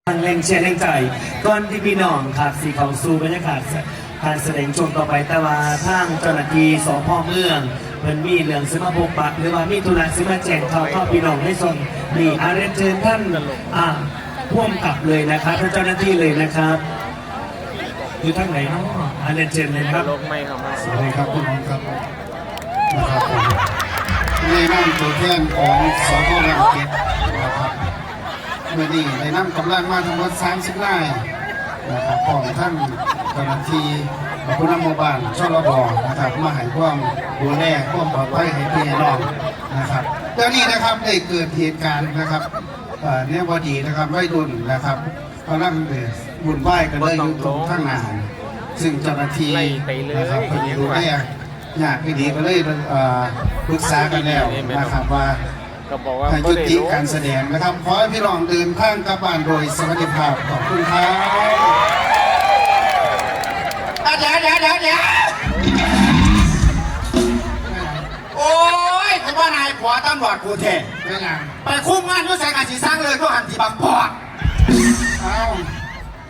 ทางแรงเชียร์แรงใจก่อนที่พี่น้องครับสีเขาสู่บรรยากาศการแสดงชมต่อไปแต่ว่าทางเจ้าหน้าที่สพ.เมืองมันมีเรื่องซื้อมาพบปะหรือว่ามีธุระซื้อมาแจ้งข่าวพี่น้องได้ส่งนี่อาเรนเชิญท่านพ่วงกลับเลยนะครับท่านเจ้าหน้าที่เลยนะครับอยู่ทางไหนเนาะอาเรนเชิญเลยครับสวัสดีครับคุณครับนะครับผมในนามตัวแทนของสพ.รังเกียจนะครับเมื่อนี้ได้นำกำลังมาทั้งหมด30 นายนะครับของท่านเจ้าหน้าที่ผู้นำหมู่บ้านชลบนะครับมาให้ความดูแลความปลอดภัยให้พี่น้องนะครับเดี๋ยวนี้นะครับได้เกิดเหตุการณ์นะครับเนี่ยพอดีนะครับวัยรุ่นนะครับกำลังบุญไหว้กันเลยอยู่ตรงข้างหน้าซึ่งเจ้าหน้าที่นะครับพอดีดูแลอยากให้ดีก็เลยปรึกษากันแล้วนะครับว่าให้ยุติการแสดงนะครับขอให้พี่น้องเดินทางกลับบ้านโดยสวัสดิภาพขอบคุณครับเดี๋ยวโอ้ยแต่ว่านายผัวตำรวจกูเทไปคุ้มงานด้วยสายการสีสร้างเลยก็หันที่บางปอดเอา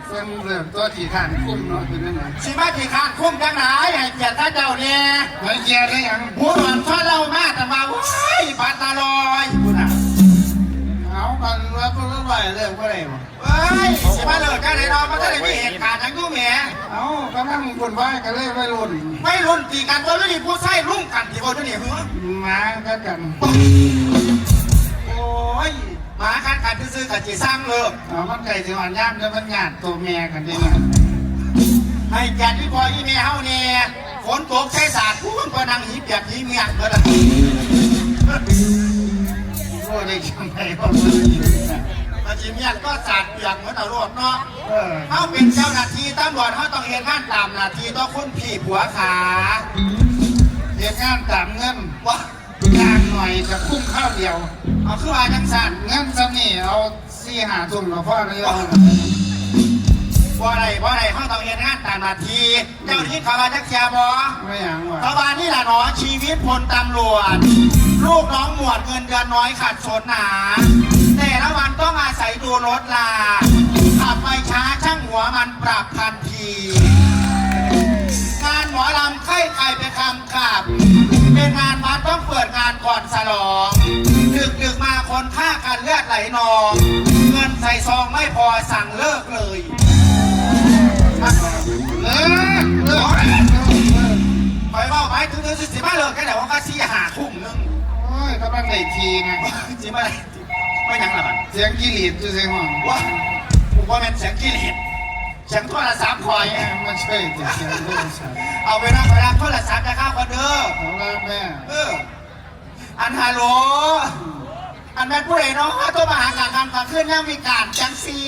เส้นเรื่องตัวที่ข้านคุ้มเนาะคือนั่นนะสิมาที่ข้านคุ้มจังไหนให้เกียรติท่านเจ้าเนี่ยให้เกียรติได้ยังหัวหลอนช่วยเล่ามาแต่มาว้ายปาตาลอยกูน่ะเอากันแล้วก็รู้ไหวเรื่องก็ได้หมดเอ้ยสิมาเลิกกันไหนเนาะมันจะได้มีเหตุการณ์ทั้งคู่แม่เอากำลังบุญไหว้กันเลยไม่รุนตีกันตัวนี้ผู้ใช้รุ่งกันที่คนนี้หัวมากันโอ้ยมาคัดกันซื้อกันจีสร้างเลยเอามันไก่สิวันย่ำจะมันหยาดตัวแม่กันดีนะให้แกที่พออีเมลเฮาเนี่ยฝนตกใช้ศาสตร์พูดก็นั่งหีเปียกหีเมียกเมื่อไรโอ้ได้ช่างไงก็มาจีเมียกก็ศาสตร์เปียกเหมือนเอารวดเนาะเขาเป็นเจ้าหน้าที่ตำรวจเขาต้องเห็นงานตามหน้าที่ต้องคุณผีผัวขาเห็นงานตามเงินว่างานหน่อยจะคุ้มข้าวเดียวเอาคือว่าจังสันเงินซ้ำนี่เอา4-5 ทุ่มเราพ่อเลยเอาบ่ได้เขาต้องเห็นงานตามหน้าที่เจ้าที่เขามาจักเชียบอไม่อย่างวะเขาว่านี่แหละเนาะชีวิตพลตำรวจลูกน้องหมวดเงินเดือนน้อยขัดสนหนาแต่ละวันต้องอาศัยดูรถลาขับไปช้าช่างหัวมันปรับทันทีงานหมอลำไข้ไข่ไปคำขับเป็นงานวัดต้องเปิดงานก่อนฉลองดึกมาคนฆ่ากันเลือดไหลนองเงินใส่ซองไม่พอสั่งเลิกเลยไปว่าไปถึงสิมาเลิกแค่ไหนว่าก็4-5 ทุ่มนึงโอ้ยกำลังได้ทีไงสิมาไม่ยังละมันเสียงกิริตจะเสียงห้องว่าผมว่าเป็นเสียงกิริตเสียงโทรศัพท์คอยมันใช่แต่เสียงโทรศัพท์เอาไปรับโทรศัพท์จะเข้ากันเด้อเอาละแม่อันฮัลโหลอันแม่ผู้ใดเนาะตัวมาหากางคำขึ้นยังมีการจังสี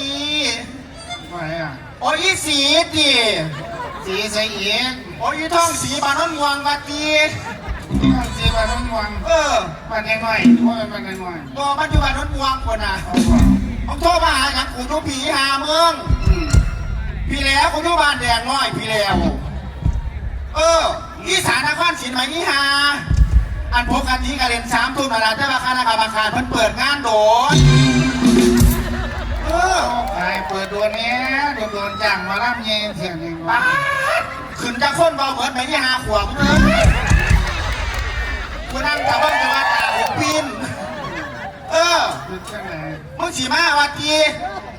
ไปอ่ะโอ้ยสีดิสีใส่เองโอ้ยท่องสีบานนวงกะตีสีบานนวงบานน้อยโอ้ยบานน้อยตัวมันอยู่บานนวงคนน่ะผมโทรมาหาอย่างกูทุกผีหาเมืองพี่แล้วกูอยู่บ้านแดงน้อยพี่แล้วอีสานนครศรีมาอีหาอันพกกันนี้กันเรียน3 ทุ่มนาฬิกาแต่ว่าคณะกรรมการเพิ่นเปิดงานโดนไอ้เปิดตัวนี้โดนจังมาล่ำเย็นเสียงหนึ่งว่าขึ้นจะค้นเบาเหมือนไปที่5 ขวบเลยกูนั่งตะบ้างจะว่าตาหรือปีนมึงสีมาวัดที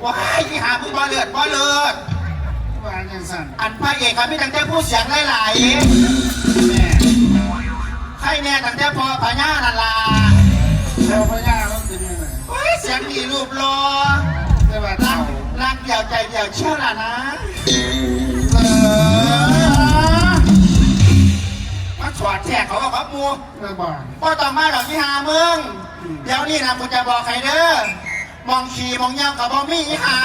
ว่าที่หามึงบ่เลือดว่าอย่างสั่นอันพระเอกครับพี่ตั้งแต่ผู้เสียงหลายใครแน่ตั้งแต่พอพญานาลาแล้วพญาต้องเป็นยังไงเสียงดีรูปรอแต่ว่าเต่ารักเดี่ยวใจเดี่ยวเชื่อละนะมาถอดแจกเขาบอกครับมูพ่อต่อมาดอกที่หามึงเดี๋ยวนี้นะกูจะบอกใครเด้อมองขี่มองเงากับบอมี่หา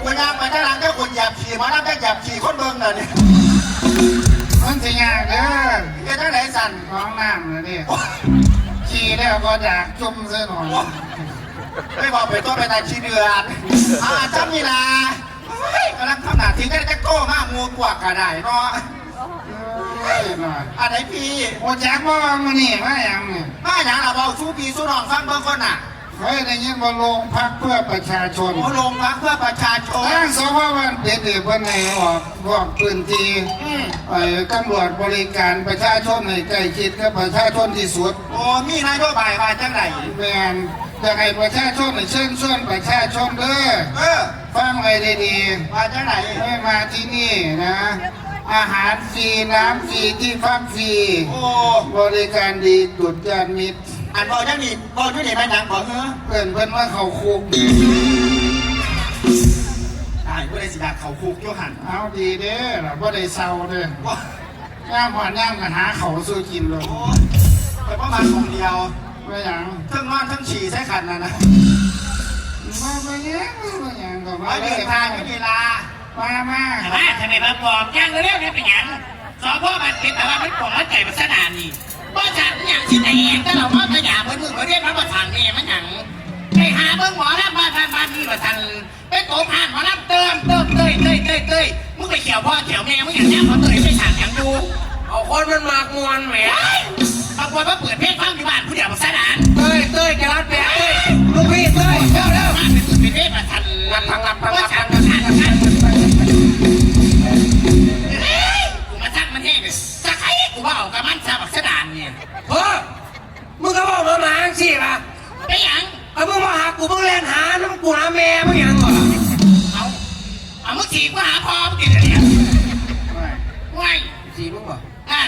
กูย่างไปด้านหลังก็คุณหยับขี่มาแล้วก็หยับขี่คนเบิ่งเลยเนี่ยมันจะยากเด้อแกตั้งไหนสั่นของน้ำเลยดิขี่แล้วก็อยากจุ่มเส้นหน่อยไม่บอกไปตัวไปแต่ขี้เดือดจ้ามีลากำลังทำหน้าที่จะโก้มากงูกวักกระไดเนาะอะไรพี่โอ้แจ็คว่ามันนี่มาอย่างเราเบาสู้พี่สู้น้องฟังเบิ่งคนน่ะ เคยได้ยินว่าโรงพักเพื่อประชาชน โอ้โรงพักเพื่อประชาชน ทางสพบ้านเป็ดเดี๋ยวเพิ่นให้ออกพื้นที่ตำรวจบริการประชาชนให้ใกล้ชิดกับประชาชนที่สุด โอ้มีนโยบายว่าจังไร แม่นจะให้ประชาชนเชิญชวนประชาชนเด้อ ฟังไว้ดี ว่าจังไร ๆให้มาที่นี่นะ อาหารฟรีน้ำฟรีที่พักฟรี โอ้ บริการดีตุดยานมิตร อันบอกจังนี่บอกจังนี่แม่นยังบอกเฮ้อ เพิ่นว่าเขาคุก ตายผู้ใดสิดาเขาคุกโยหัน เอาดีเด้อล่ะบ่ได้เศร้าเด้อ ว่า ย่ามหอนย่ามกันหาเขาสู้กินเลย โอ้แต่ประมาณคนเดียว ไม่หยัง ทั้งนอนทั้งฉี่ใช้ขันนะนะ มาไปแย่มาหยังก็มา ไว้ เล เดิ ย นทางไม่มีลา มา ทำไมมาปลอมย่างเร็วๆนี่เป็นหยังสอพ่อมันเป็นแต่ว่ามันปลอมมันใจมันสนานนี่บ่ฉันอย่างสิไหนเองแต่เราว่าตัวอย่างเบิ่งเรียกมันบ่ทันนี่มันหยังไปหาเบิ่งหมอลำบ้านนี่บ่ทันไปโกงผ่านหมอลำเติมเต้ยมึงไปเขียวพ่อเขียวแม่มึงอย่างนี้เขาเตยไปฉากอย่างดูเอาคนมันมากมวนแหมบางคนมาเปิดเพลงฟังอยู่บ้านผู้เดียวมันสนานเต้ยกระลัดแปะเต้ยลูกพี่เต้ยเร็วมาเป็นเพลงมาทันงับว่าฉันกูมาทักมันแห้งเลยจะใครกูว่าเอากระมันซาบักสดานเนี่ยมึงก็บอกมาอังสิป่ะไปยังมึงมาหากูมึงเล่นหาน้ำกูหาแม่มึงยังเหรอเอามึงฉีกกูหาพ่อมึงติดอะไรเนี่ยไม่ฉีกมึงเหรอ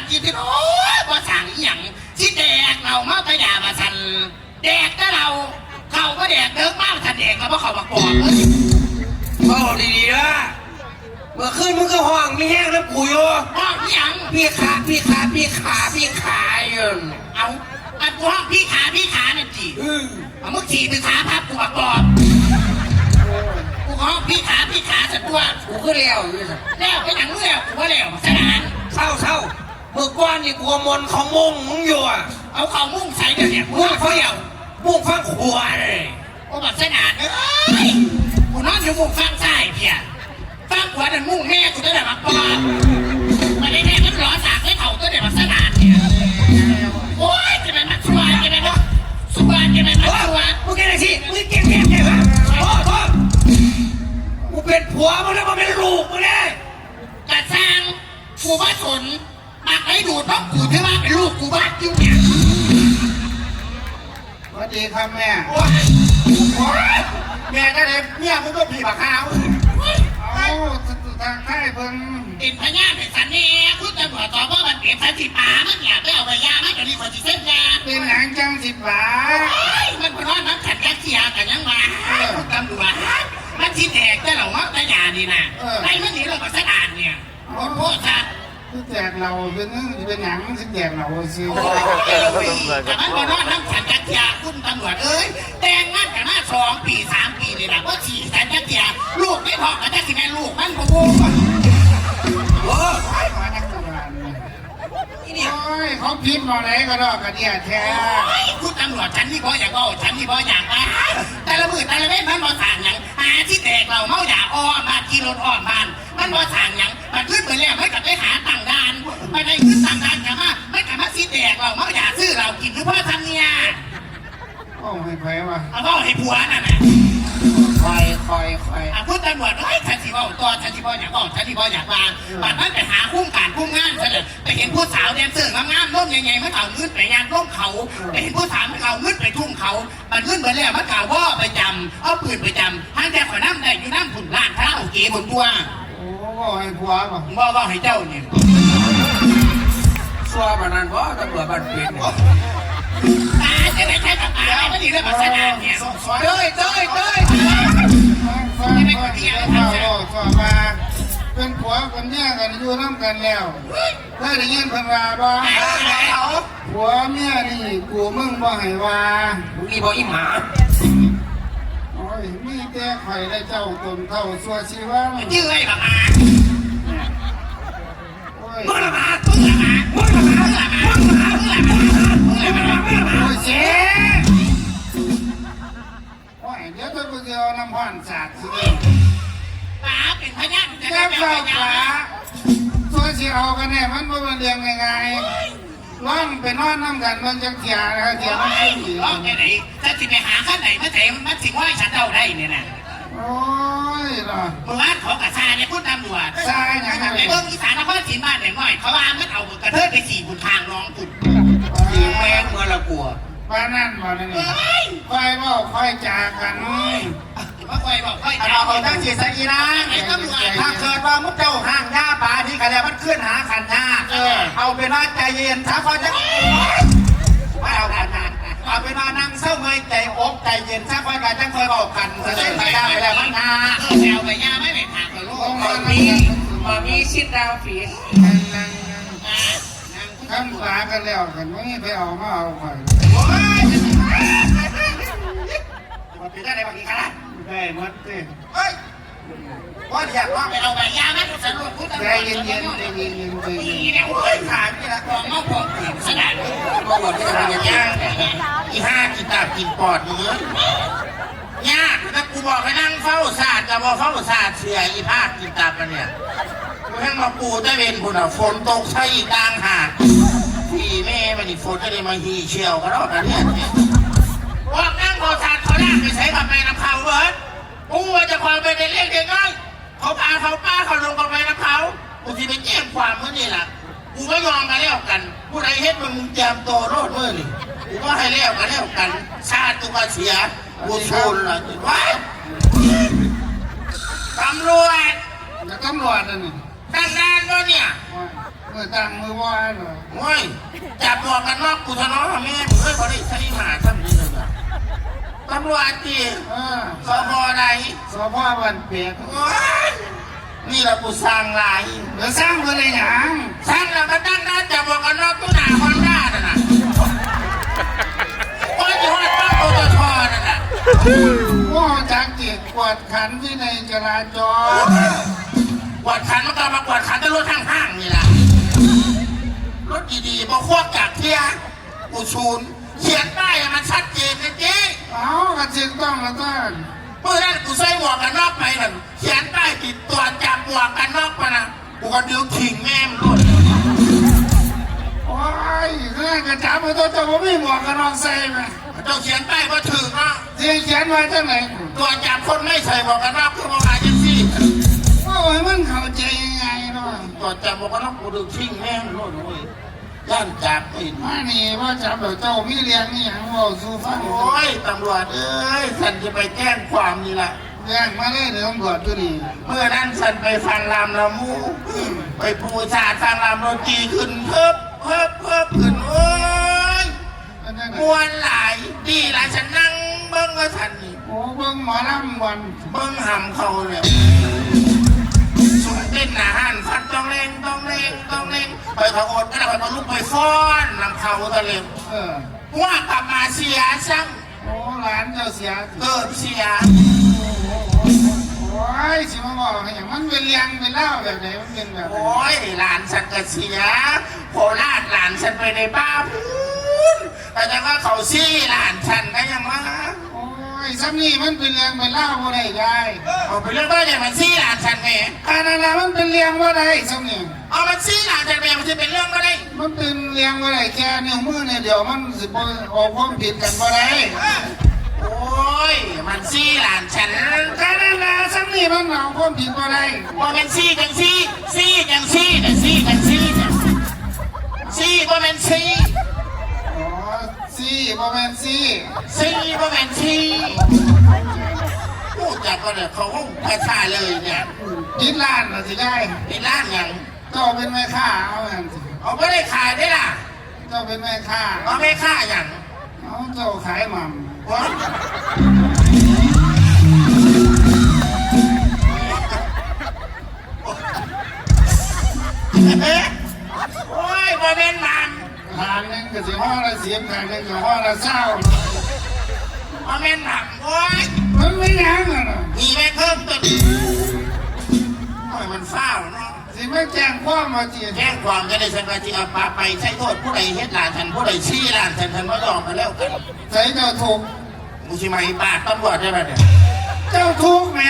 จีบที่โอ้ยว่าสั่งอีหยังที่แดกเรามาไปด่ามาสั่นแดกก็เราเข้าก็แดกเดิมมากสั่นแดกก็เพราะเขามากอดบอกดีๆนะเมื่อคืนมึงก็ห้องมีแห้งแล้วกูอยู่ห้องอีหยังพี่ขาอยู่เอาอันกูห้องพี่ขานั่นจีเอามึงฉีดถึงขาพับกูมากอดกูห้องพี่ขาสัตว์ตัวกูก็เลี้ยวไปหนังเลี้ยวกูก็เลี้ยวสนานเศร้าเมื่อก่อนนี่กูมนเขามุ่งมึงอยู่อ่ะเอาเขามุ่งใส่เดี๋ยวนี้มุ่งเขาเหี่ยวมุ่งฟังขวดเลยกูแบบสนานเอ้ยกูนอนอยู่มุ่งฟังใส่เพี้ยฟังขวดนั่นมุ่งแม่กูจะได้มาปอดมาได้แน่มันร้อนสากให้เขาจะได้มาสนานเนี่ยโอ้ยจะเป็นมาชัวร์จะเป็นมาชัวร์มึงแกอะไรสิมึงเก่งวะโอ้กูเป็นผัวมึงแล้วมึงเป็นลูกมึงเลยกระซังกูว่าสนมากไอ้ดูดเพราะกูที่ว่าเป็นลูกกูบ้าจิ้วเนี่ย สวัสดีครับแม่ โอ้ยแม่ก็เลยเมียมึงก็ผีบักขาว เอาทางใต้เพิ่น เป็นพญาเป็นสันนี่คุณตำรวจตอบว่ามันเปลี่ยนสันติป่ามันอยากไปเอาใบยามันเดี๋ยวนี้คนที่เส้นยา เป็นหางจัง10 บาท มันเป็นว่ามันขัดแย้งเสียกันยังมาคุณตำรวจมันชี้แจงแต่เราว่าแต่ยานี่นะไอ้มันหนีเราก็สะอาดเนี่ยโคตรสัตว์ ที่แจกเราเป็นหยังที่แจกเราสิ แต่มันเป็นว่าน้ำขัดแย้งเสียคุณตำรวจเอ้ยแต่งงานกันมา2 ปี 3 ปีเลยนะว่าฉี่ขัดแย้งเสียลูกไม่พอกันแต่สิแม่ลูกมันโง่โอ้ มานักตำรวจโอ้ยเขาพิมพ์มาไหนก็ดอกกระเดียแท้ คุณตำรวจฉันนี่พออยากเอาฉันนี่พออยากมาแต่ละมือแต่ละเว้นมันบ่สั่งหยังหาที่แตกเราเมาอย่าอ้อมมาขี่รถอ้อมบ้านมันบ่สั่งหยังมันขึ้นไปแล้วไม่กลับไปหาต่างดานไปได้ขึ้นต่างดานกลับมาไม่กลับมาที่แตกเราเมาอย่าซื้อเรากินคือพ่อทำเนี่ย โอ้ให้ไผวะ เอาพ่อให้ผัวนั่นน่ะ คอย คุณตำรวจเฮ้ยฉันสิบ่ตัวฉันสิบ่อยากบอกฉันสิบ่อยากมาบัดนั้นไปหาคุ้มการคุ้มงานซะเลยไปเห็นผู้สาวแดนเซอร์งามๆร่มใหญ่ๆมันเอาเงินไปงานร่มเขาไปเห็นผู้สาวมันเอาเงินไปทุ่มเขามันเงินไปแล้วมันกล่าวว่าไปจำเอาปืนไปจำทางแต่ขอน้ำได้อยู่น้ำผุนล้านคาราโอเกะบนตัว โอ้ให้ผัวบ่ ผมว่าให้เจ้าเนี่ย ซัวปานนั้นบ่ตำรวจบ้านเป็ดเนี่ย ตาจะได้แค่กับตาไม่ดีเลยภาษาเนี่ย เต้ย ฟังว่าเป็นผัวเป็นเมียกันอยู่น้ำกันแล้วเคยได้ยินเพิ่นว่าบ่ ผัวเมียนี่กูมึงบ่ให้ว่า มึงนี่บ่อีหมา โอ้ยมีแต่ข่อยและเจ้าตนเท่าสัวชีวะ ชื่อไอ้บักอา โอ้ย มึงละมามึงละมามึงละมามึงละมามึงละมามึงละมามึงละมามึงละมา โอ้ยเจ๊โอ้ยเดี๋ยวไปเดียวน้ำพันสาดสิเด้อ ป๋าเป็นพยานจะ แก้ ได้ เฝ้า เป็นพยา ปลาน สัวชีเอากันแน่มันบ่เป็นเรื่องง่าย ร้องไปนอนน้ำกันมันจะเถียนะครับเถียมันขึ้นอีก ร้องแค่ไหนถ้าสิไปหาข้างไหนมาแต่มันสิว่าฉันเดาได้เนี่ยนะ โอ้ยเนาะ เมื่อวานของกระชาเนี่ยพูดตำรวจ ซาอย่างนั้น ในเมืองอีสานนครศรีบ้านเนี่ยง่อยเขาว่ามันเอากระเทยไปสี่บุญทางน้องกุด สีแมงเมื่อละกลัว บ้านนั่นบ้านนี่ค่อยว่าค่อยจากัน ว่าคอยบอกคอย เราเอาตั้งจิตใส่อีนะ ไอ้ตำรวจ ถ้าเกิดว่ามุกเจ้าห่างหญ้าป่าที่กระเดมันขึ้นหาขันหน้าเอาเป็นว่าใจเย็นถ้าเขาจะไม่เอาขันหน้าเอาเป็นว่านั่งเศร้าเงยใจอกใจเย็นถ้าคอยกันจังคอยบอกกันจะได้ไปได้ไปแล้วมันหา แถวไปย่าไม่เป็นทางกับลูก มีชิดดาวฝีส ทำสากันแล้วกันไม่ไปเอามาเอาไป โอ้ยมันเป็นได้บางทีขนาด ได้หมดเลย เฮ้ยว่าอยากว่า ไปเอาไปย่าไม่สรุปพูดตำร ใจ วจ เย็นเย็นใจเย็นเย็นใจเย็น นี่เนี่ยโอ้ยขาดนี่ละของน้องผมสนาน มาหมดที่ทำอย่างนี้ อีห้ากินตับกินปอดมึงยากถ้ากูบอกให้นั่งเฝ้าศาสตร์จะบอกเฝ้าศาสตร์เสียอีภาคกินตับกันเนี่ยกูให้มาปูได้เป็นคุณอ่ะฝนตกใช่อีกต่างหากพี่แม่มันนี่ฝนจะได้มาฮีเชียวกันแล้วกันเนี่ยว่านั่งโบราณเขาลากไปใช้กับแม่น้ำเขาเบิร์ดกูว่าจะความไปในเรื่องเด็กน้อยเขาพาเขาป้าเขาลงกับแม่น้ำเขากูที่ไปแจ้งความเมื่อนี่แหละกูไม่ยอมกันแล้วกันผู้ใดเฮ็ดมึงเตรียมตัวโลดเมื่อนี่กูก็ให้แล้วกันแล้วกันชาติกูก็เสียกูชูนละว้ายตำรวจ จะตำรวจนั่นนี่ ตั้งนานแล้วเนี่ย เมื่อตั้งมือว่าเหรอ โอ้ยจับหมวกกันน็อกกูทะเลาะกับแม่มึงเฮ้ยพอได้ใช้หมาทำนี่เลยนะตำรวจจี สพใด สพวันเปียก โอ้ยนี่เรากูสร้างหลาย เดี๋ยวสร้างเพื่ออะไรหยัง สร้างแล้วก็ตั้งนานจับหมวกกันน็อกตู้หนาฮอนด้าน่ะนะโอ้ยจะฮอดป้าโอตทนั่นน่ะ ว่าจากเกียรติกวดขันที่ในจราจร กวาดขันมันก็มากวาดขันแต่รถห้างๆนี่แหละรถดีๆมาควบจากเที่ยกูชูนเขียนป้ายให้มันชัดเจนนะเจ๊ เอากระจึงต้องละต้น เมื่อนั้นกูใส่หมวกกันน็อกไปนั่นเขียนป้ายติดตัวจับหมวกกันน็อกไปนะกูก็ดิ้วทิ้งแม่มรถ โอ้ยเรื่องกระจับมาตัวจะว่าไม่หมวกกันนองใส่ไหม เจ้าเขียนป้ายมาถึงเนาะ เสียงเขียนไว้จังไหน ตัวจับคนไม่ใส่หมวกกันน็อกคือมาหาจังซี่ โอ้ยมันเข้าใจยังไงเนาะ ตัวจับหมวกกันน็อกกูดิ้วทิ้งแม่มรถเว้ยย่านจับไอ้ มานี่ว่าจับเดี๋ยวเจ้ามีเลี้ยงนี่อย่างว่าสู้ฟัง โอ้ยตำรวจเอ้ยฉันจะไปแจ้งความนี่แหละ เลี้ยงมาเลยเดี๋ยวตำรวจตัวนี้ เมื่อนั้นฉันไปฟังรำละมูไปปูชาฟังรำดนตรีขึ้นเพิ่มขึ้นโอ้ย อันนั้น มวนหลายดีหลายฉันนั่งเบิ้งก็ฉันนี่ โอ้เบิ่งหมอลำวัน เบิ้งหำเขาเนี่ยสูงเต้นหนาหันฟัดต้องเล่งไปเขาอดก็ได้ไปมาลุกไปฟ้อนนำเขาตะเล็ม ว่ากลับมาเสียซ้ำ โอ้หลานเจ้าเสีย เกิดเสีย โอ้ยสิมาบอกให้อย่างมันเป็นเลี้ยงเป็นเล่าแบบไหนมันเป็นแบบไหน โอ้ยหลานฉันก็เสียโคราชหลานฉันไปในบ้าพูนแต่ยังว่าเขาซี่หลานฉันก็ยังว่า โอ้ยซ้ำนี่มันเป็นเลี้ยงเป็นเล่าบ่ได้ยาย เอาไปเรื่องว่าอย่างมันซี่หลานฉันไง อันนั้นมันเป็นเลี้ยงบ่ได้ซ้ำนี่ เอามันซี่หลานฉันไปมันจะเป็นเรื่องก็ได้ มันเป็นเลี้ยงบ่ได้แค่นิ้วมือเนี่ยเดี๋ยวมันสิบ่ออกความผิดกันบ่ได้ โอ้ยมันซี่หลานฉัน แค่นั้นนะซ้ำนี่มันเอาความผิดบ่ได้ ว่าเป็นซี่จังซี่จังซี่จังซี่ว่าเป็นซี่ อ๋อซี่บ่แม่นซี่ ว่าเป็นซี่พูดจากก็เนี่ยเขาคงภาษาเลยเนี่ย กินร้านน่ะสิได้ เป็นร้านอย่าง เจ้าเป็นแม่ค้าเอาหั่นสิ เอาไม่ได้ขายได้ล่ะ เจ้าเป็นแม่ค้า เอาไม่ค่าอย่าง เอาเจ้าขายหม่ำ วะโอ้ยบ่เป็นมัน ทางนึงก็สิห่อละ10ทางนึงก็ห่อละ20 บ่เป็นมันโอ้ย มันไม่ยังอ่ะนะ มีแม่เพิ่มตัวนี้โอ้ยมันเฝ้าเนาะ สิไม่แจ้งความมาจี แจ้งความจะได้สังกัดที่เอาปลาไปใช้โทษผู้ใดเฮ็ดหลานฉันผู้ใดชี้หลานฉันว่ายอมกันแล้วกัน ใส่เจ้าถูก กูชิมาอีบาทตำรวจได้ไหมเนี่ย เจ้าถูกแหม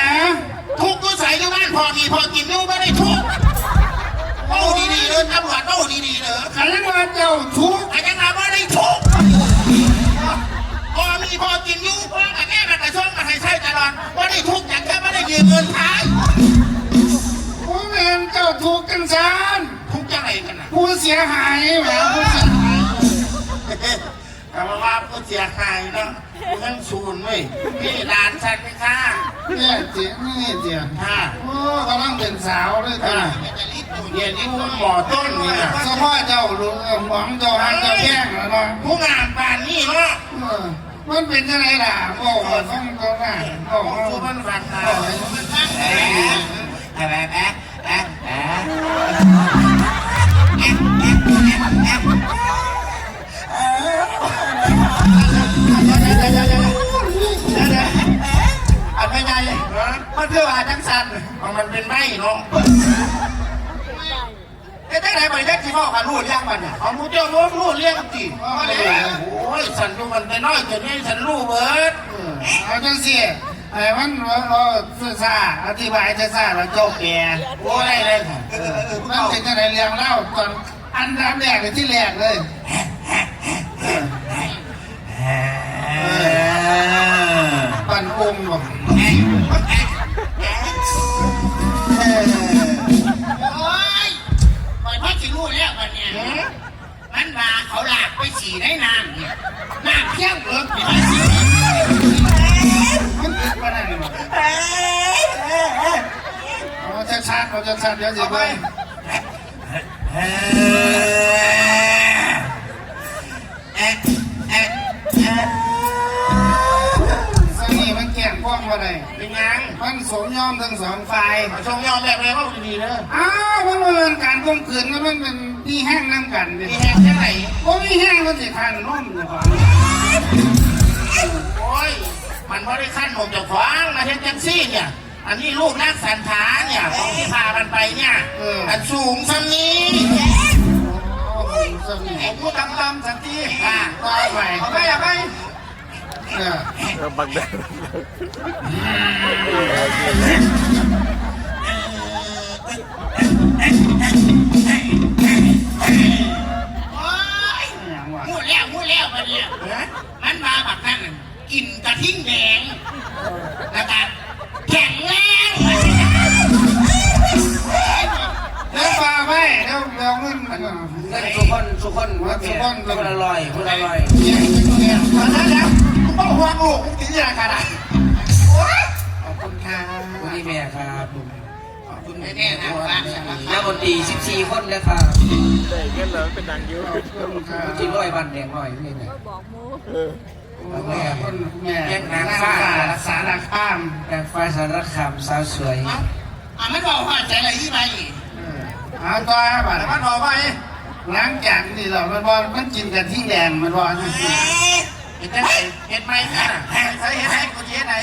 ทุกกูใส่อยู่บ้านพอมีพอกินอยู่ไม่ได้ทุกโอ้ดี เลยตำรวจโต้ดีๆเลย ขันแล้วว่าเจ้าทุกข์ ไอ้ยังไงว่าได้ทุกพอมีพอกินอยู่พ่อกับแม่มันกระช่วงมาให้ใช้ตลอดว่าได้ทุกอย่างแค่ไม่ได้ยืมเงินขาย ผู้เองเจ้าทุกข์กันซาน ทุกยังไงกันนะ ผู้เสียหายแหมผู้เสียหาย แต่ว่าก็เสียหายเนาะกูทั้งศูนย์เว้ยนี่ร้านฉันไม่ค่า เนี่ยเจียนี่เจีย ค่ะ โอ้กำลังเป็นสาวเลยจ้ะ เดี๋ยวนี้คุณหมอต้นนี่นะ เฉพาะเจ้าลูกหวังเจ้าหักเจ้าแย่งแล้วเนาะ ผู้งานป่านนี่เนาะ มันเป็นยังไงล่ะบอกมาฟังเขาหน้าบอก ผู้ มา มันฟันตามันตั้งอันไม่ไงมันคือว่าจังสันมันเป็นไม้เนาะไอ้ตั้งแต่ไปแค่ที่พ่อกับลูกเลี้ยงมันเนี่ยเอามูเจ้าลูกเลี้ยงจีโอ้ยสันดูมันไปน้อยจนนี่สันลูกเบิร์ด เอาจังสิไอ้มันสื่อสารอธิบายสื่อสารแล้วจบแก โอ้ยเลย มันเป็นยังไงเรียงเล่าตอนอันดับแรกเลยที่แรกเลยปั่นองค์บอก โอ้ยปล่อยพ่อจิรู้แล้ววันเนี้ยมันมาเขาหลากไปฉี่ได้น้ำเนี่ยน้ำเพี้ยงเอิบอยู่ที่ฉี่ มันติดมาได้หรอเราจะชัดเราจะชัดเดี๋ยวสิไปสนี่มันแก่งกว้างมาได้ เป็นยัง มันสมยอมทั้งสองฝ่าย ชงยอมแบบเลยว่าดีๆเลย อ้าวมันเป็นการข่มขืนมันเป็นที่แห้งน้ำกันดิ มีแห้งแค่ไหน ก็ไม่แห้งมันสิคันน้มอยู่ก่อน โอ้ยมันไม่ได้ขั้นผมจะขวางมาเทนจังซี่เนี่ย อันนี้ลูกนักสันฐานเนี่ยของที่พามันไปเนี่ยอันสูงสันนี้ โอ้โหสนี่ ไอ้ผู้ดำๆสันทีอ่ะ ตายไป เอาไปเอาไป เนี่ย บักแดง โอ้ย อย่างว่า พูดแล้วมันเนี่ยมันมาแบบนั้นกินกระทิ่งแดงแล้วก็แข็งแรง เดี๋ยวปลาไปเดี๋ยวเงินมัน เล่นทุกคนว่าเปลี่ยนคนอร่อยคนอร่อย เนี่ย มาแล้วกูต้องห่วงลูกกูกินยังไงกันโอ้ยขอบคุณค่ะ วันนี้แม่ครับ ขอบคุณแน่ๆนะว่า นักดนตรี14 คนนะครับ ได้เงินแล้วเป็นนางยิ้ว จีร้อยบันแดงร้อยนี่เนี่ย แม่คนแม่ แม่นางฟ้า รักษาราคาม แดงฟ้าสารคามสาวสวย ไม่บอกว่าใจอะไรที่ไป เอาตัวบัตร แต่ว่าบอกไป หลังจากนี่เรามันบอลมันกินกันที่แดงมันบอล เห็นไหมเห็นไหมใส่ให้กูเย็นไหน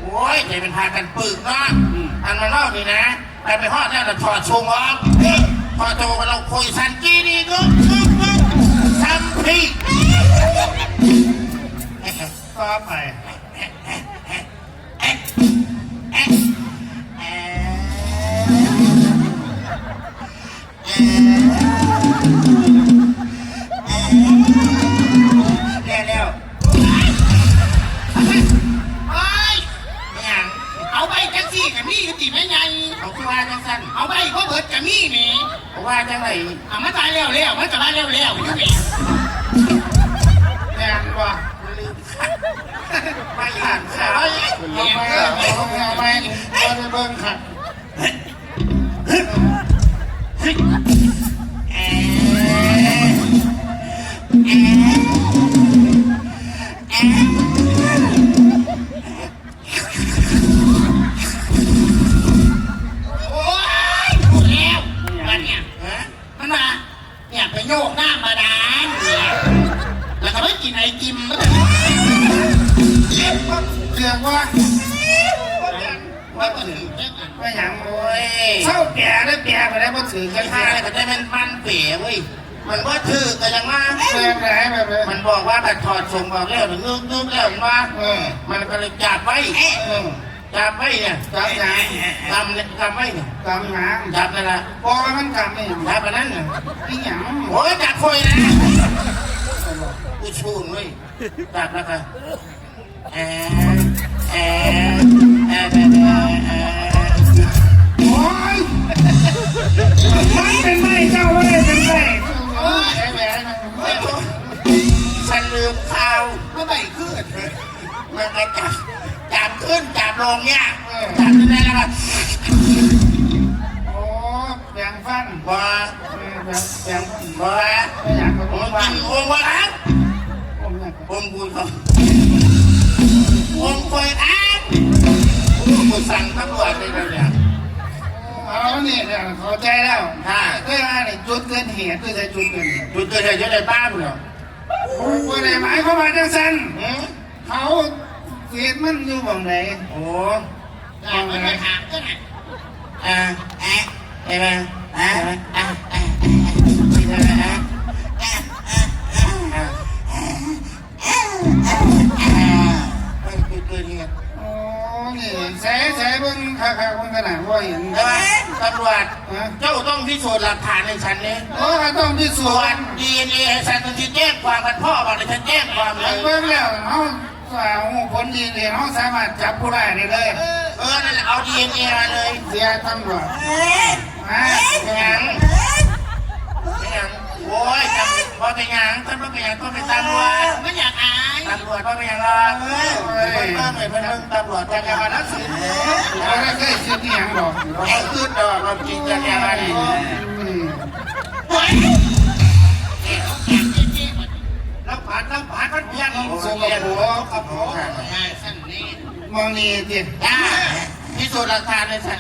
โอ้ยใจเป็นพากันปึกเนาะอันมาเล่านี่นะไปทอดแล้วถอดชงออกถอดโจกันเราคุยสันกี้นี่ก็ทำพี่ ต่อไป แล้วเอาไปจังซี่กับมี่ก็ตีไม่ไงเอาคือว่าจังสันเอาไปเพราะเบิดกับมี่นี่เอาว่าจังไรเอามาตายแล้วมันจะมาแล้วอยู่ไหน แดงว่ะ ไม่อ่านข่าว เอาไปเอาไปเอาไปเบิ้งขัด โอ้ยพูดแล้วมันเนี่ยมันมาเนี่ยไปโยกหน้ามาดานเนี่ยแล้วก็ไม่กินไอติมแล้ว เรียกว่า ว่าก็ถึง ไม่หยัง โอ้ย เศร้าแก่ได้แก่ไปได้พอถือกัน ข้าอะไรก็ได้เป็นมันเป๋เว้ย มันว่าถือก็ยังมา แบบไหนแบบไหน มันบอกว่าแต่ถอดส่งบอกแล้วนึกแล้วมามันก็เลยจับไว้จับไว้เนี่ย จับหาง จับไว้เนี่ย จับหาง จับนั่นแหละ บอกว่ามันจับนี่ จับอันนั้น นี่หยัง โอ้ยจับคอยนะกูชูนเว้ยจับแล้วก็แโอ้ยมันเป็นไม้เจ้าไม่ได้เป็นไม้แหวน ฉันลืมข่าวเมื่อไหร่ขึ้นมันก็จับขึ้นจับลงเนี่ยจับที่ไหนแล้วก็ โอ้แบ่งฟัน บ่ แบ่ง บ่ ไม่อยากกับ ผ ผม ม ฟั กิ น นวงบ่ครับ ผมอยาก ผมกูเขาวงคอยอ้างกูสั่งตำรวจเลยเนี่ย เอาเนี่ยเข้าใจแล้วก็ว่าเนี่ยจุดเกิดเหตุคือจะจุดเกิดเหตุ จุดเกิดเหตุอยู่ในบ้านเหรอ คนไหนหมายเขามาจังสันเขาเหตุมันอยู่ฝั่งไหน โอ้ ฝั่งไหน เห็นไหมจุดเกิดเหตุ โอ้นี่ใส่เบิ่งข้าคนขนาดว่าเห็น ใช่ไหมตำรวจเจ้าต้องพิสูจน์หลักฐานในฉันนี้ โอ้ก็ต้องพิสู ส่ว จ น น์ DNA ฉันต้องแจ้งความกันพ่อบอกเลยฉันแจ้งความเลย เบิ่งแล้วเขาผลดีเนี่ยเขาสามารถจับผู้ร้ายได้เลย นั่นแหละเอา DNA มาเลย เสียตำรวจ เป็นยังโอ้ยจำว่าเป็นยังท่านว่าเป็นยังต้องเป็นตำรวจไม่อยากอายตำรวจว่าเป็นยังหรอกเพิ่งตำรวจจะยังมานักสืบ เราไม่เคยคิดที่ยังหรอก ไอ้ขึ้นดอกเราจริงจะยังไงน้ำผานมันเพียง สกปรก กับผมสั้นนี้ มองนี่สิ พิสูจน์หลักฐานในฉัน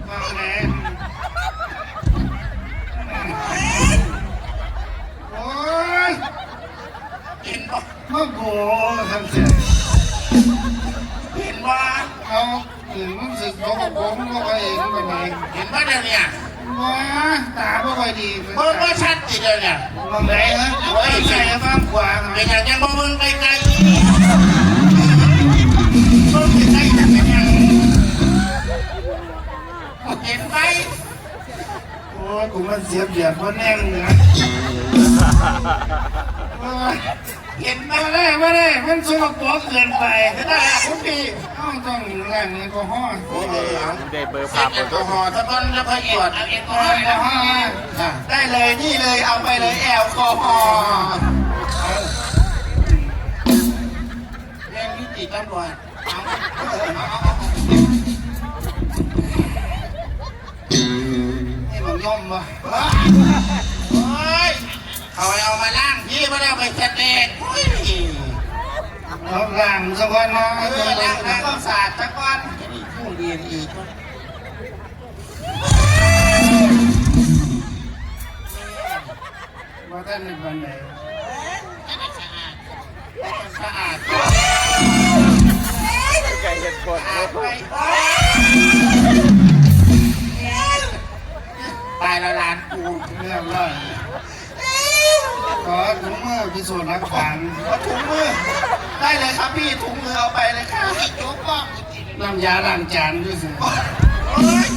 มองไหนโอ้ย เห็นป่ะ มาโง่ทำเสีย เห็นป่ะ เอาถึงมันสึกสกปรกมันก็ไปเองไปไหน เห็นป่ะเดี๋ยวนี้ ว้าตาไม่ค่อยดี เมื่อชัดจีเดียวเนี่ย มองไหนฮะโอ้ยใจฟังขวาง เป็นอย่างยังมึงไกลๆมึงไกลๆจะเป็นยังเห็นไหม โอ้ยกูมันเสียเปรียบคนแน่งเหนือ เห็นไหม ไม่ได้มันสกปรกเกินไป ได้คุณพี่ ต้องล้างแอลกอฮอล์ โอ้โห ได้เบอร์ เซ็ ภาน พ แอลกอฮอล์ถ้าก้อนจะพยดแอลกอฮอล์ แอลกอฮอล์ ได้เลยนี่เลยเอาไปเลยแอลกอฮอล์เรื่องนิติตำรวจ นี่มันย่อมวะ โอ้ยเอามาล้างพี่ไม่ได้เอาไปเช็ดเองอุ้ย เราล้างสักวันนะ ล้างแล้วก็สะอาดสักวันผู้เรียนอีก ว่าท่านในวันไหน สะอาด ไก่เห็ดกด ตายละล้านกู เรียบร้อยขอถุงมือพิสูจน์หลักฐาน ถุงมือได้เลยครับพี่ถุงมือเอาไปเลยครับโจ๊กบ้อง น้ำยาล้างจานด้วยสิ โอ้ย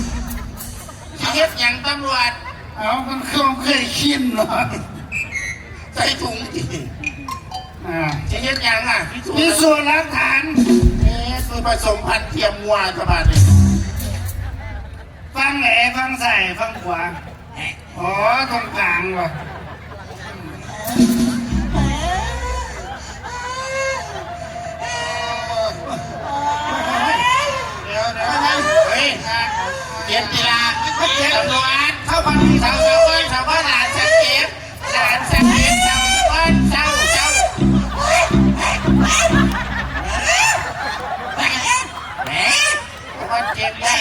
เฮ็ดอย่างตำรวจ เอามันเคยคิดหรอ ใส่ถุงดิ เฮ็ดอย่างอ่ะ พิสูจน์หลักฐาน คือผสมพันธุ์เทียมวัวสบายเลย ฟังไหนฟังใส่ฟังขวาอ๋อตรงกลางวะ เดี๋ยวเฮ้ยเก็บกีฬาตำรวจเข้าพันชาวบ้านหลานฉันเก็บชาวบ้านเจ้าแหมวันเก็บได้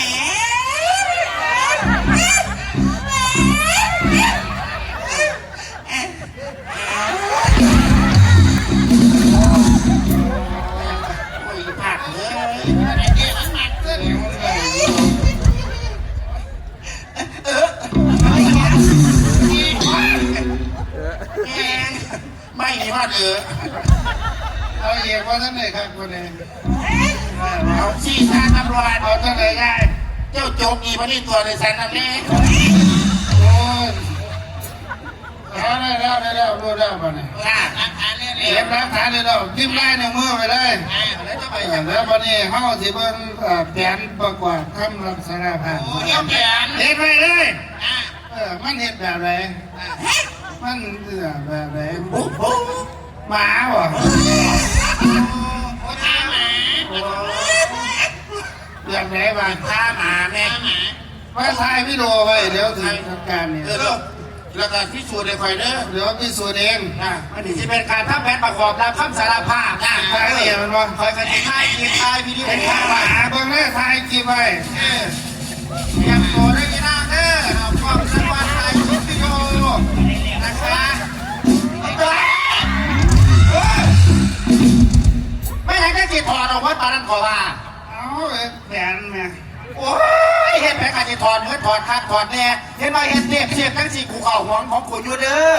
โอ้ยผักเลยเดี๋ยวมันหนักขึ้น เดือ เอาเอกว่าท่านไหนครับคนนี้ เอาชี้ชาตำรวจ เอาท่านไหนได้ เจ้าโจกอีพนี่ตัวในสันนั่นเอง โอ้ยเอาได้แล้วรู้แล้วป่ะเนี่ย ค่ะหลักฐานเนี่ย เก็บหลักฐานได้แล้วพิมพ์ลายนิ้วมือไปเลย แล้วจะไป แล้ววันนี้เฮาสิเบิ่งแผนประกอบคำรับสารภาพ เยี่ยมแผน เฮ็ดไปเลยมันเฮ็ดแบบไหนมันแบบไหนหมาบ่ ท่าหมา แบบไหนบ้าง ท่าหมาแม่หมา มาถ่ายวิดีโอไว้เดี๋ยวถึงทำการเนี่ย แล้วก็พิสูจน์ในคอยเด้อ เดี๋ยวพิสูจน์เอง มันจะเป็นการทำแผนประกอบรับคำสารภาพ ใช่เนี่ยมันว่า คอยกันที่ท้ายที่ท้ายวิดีโอ เป็นข้าหมาเบิ่งได้ถ่ายคลิปไว้ ยังโตได้กี่นางเด้อเอาความสวัสดิ์ถ่ายคลิปวิดีโอนะคะไม่ให้ได้จิตถอดออกวัดปานันขอว่า เอาแผนแม่ โอ้ยเห็นแผลการจิตถอดเมื่อถอดคัดถอดแน่เห็นว่าเห็นเทียบทั้งสี่กูเข่าหวงของกูอยู่เด้อ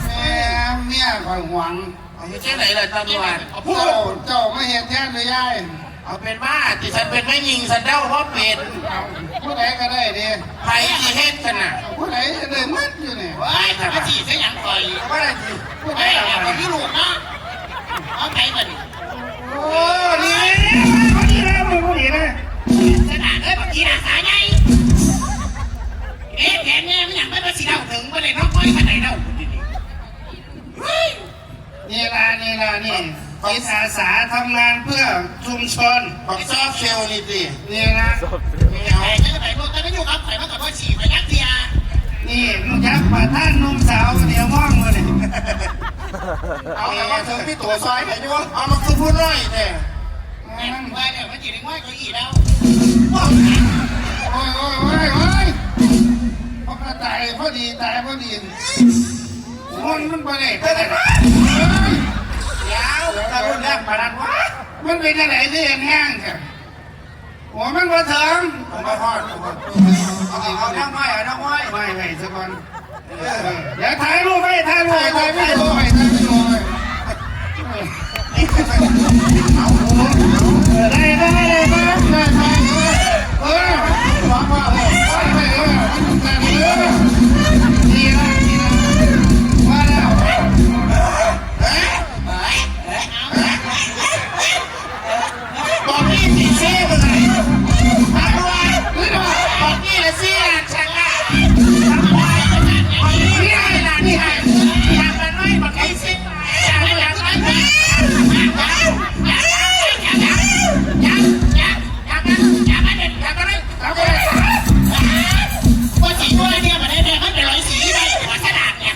แม่เมียคอยหวัง เอาอยู่ที่ไหนเลยตำรวจเอาพูด เจ้าไม่เห็นแท้เลยยาย เอาเป็นว่าที่ฉันเป็นไม่ยิงฉันเด้าเพราะเป็น ผู้ใดก็ได้ดิ ใครที่เฮ็ดกันน่ะ ผู้ใดจะได้มัดอยู่เนี่ย ไอ้ทำที่เสียอย่างก่อยว่าอะไรที่ ผู้ใด ไอ้ เอา เอาที่ลูกนะเอาไปกัน โอ้นี่ผู้ดีนะผู้ดีนะ ขนาดเอ้ยบางทีหน้าสายไงแผนเนี่ยมันอย่างไม่มาสีดาวถึงมาเลยน้องก้อยขนาดไหนเนาะ นี่ล่ะนี่จิตอาสาทำงานเพื่อชุมชน ของซอฟเชลนี่สิ นี่นะ ไม่เอาไม่ไปพวกแต่ไม่อยู่กับใครมากับว่าฉี่ไปยักเดีย นี่ลูกยักษ์ประท่านนุ่มสาวเดี๋ยวม่องมาเนี่ย เอาแต่ว่าเธอพี่ตัวซอยแต่ยังเอามาคือพูดน้อยเนี่ย ว่าเนี่ยมันจีนว่าเขาอีแล้ว โอ้ยพอตายพอดีมันไปไหนไปไหน ยาวแต่รุ่นแรกมาดันวะ มันเป็นอะไรที่เห็นแห้งกันหัวมันมาถึง ผมมาพอดเอาน้ำไม้เอาน้ำไม้ ไม่สักคนอย่าถ่ายรูปไม่ถ่ายรูปไม่ได้บอกนี่สิเซ่ไปเลยมาด้วยบอกนี่ละเซ่ฉันละนี่ไงล่ะนี่ไงอยากมาน้อยบอกไอ้เซ่อยากมาน้อยว่าสีตัวเนี่ยมันได้แดงมันเป็นรอยสีไปหัวขนาดเนี่ย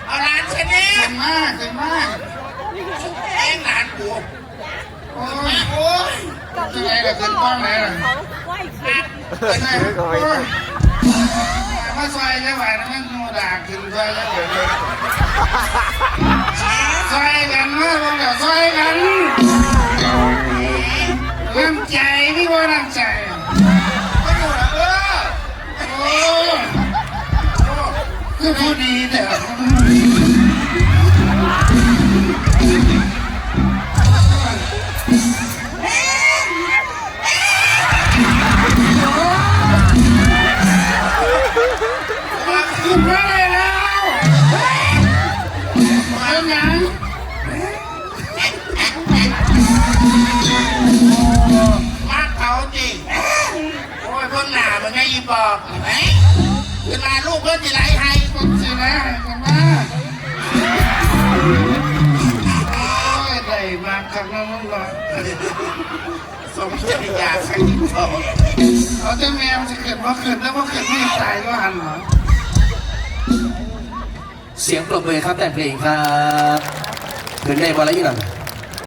เอาร้านฉันเนี่ย ขึ้นมา เองร้านกู โอ้ยจะไหนล่ะขึ้นป้องไหนล่ะมาซอยจังหวะนั้นมูดาขึ้นซอยแล้วซอยกันเมื่อวันเดียวซอยกันน้ำใจพี่ว่าน้ำใจโอ้คือผู้ดีแต่ ขึ้นมาเลยแล้วเป็นยัง มาเขาจริงโอ้ยเพิ่งหนามันไงอีบอกเวลาลูกเพิ่งจะไหลให้ คนสินะกันมาโอ้ยได้มาขับน้องหล่อ สมชื่ออยากใครที่บอก เอาเจ้าแมวจะเกิดว่าเกิดแล้วว่าเกิดไม่ตายก็หันเหรอ เสียงปรบมือครับแต่เพลงครับขึ้นได้บอลแล้วยี่หลัง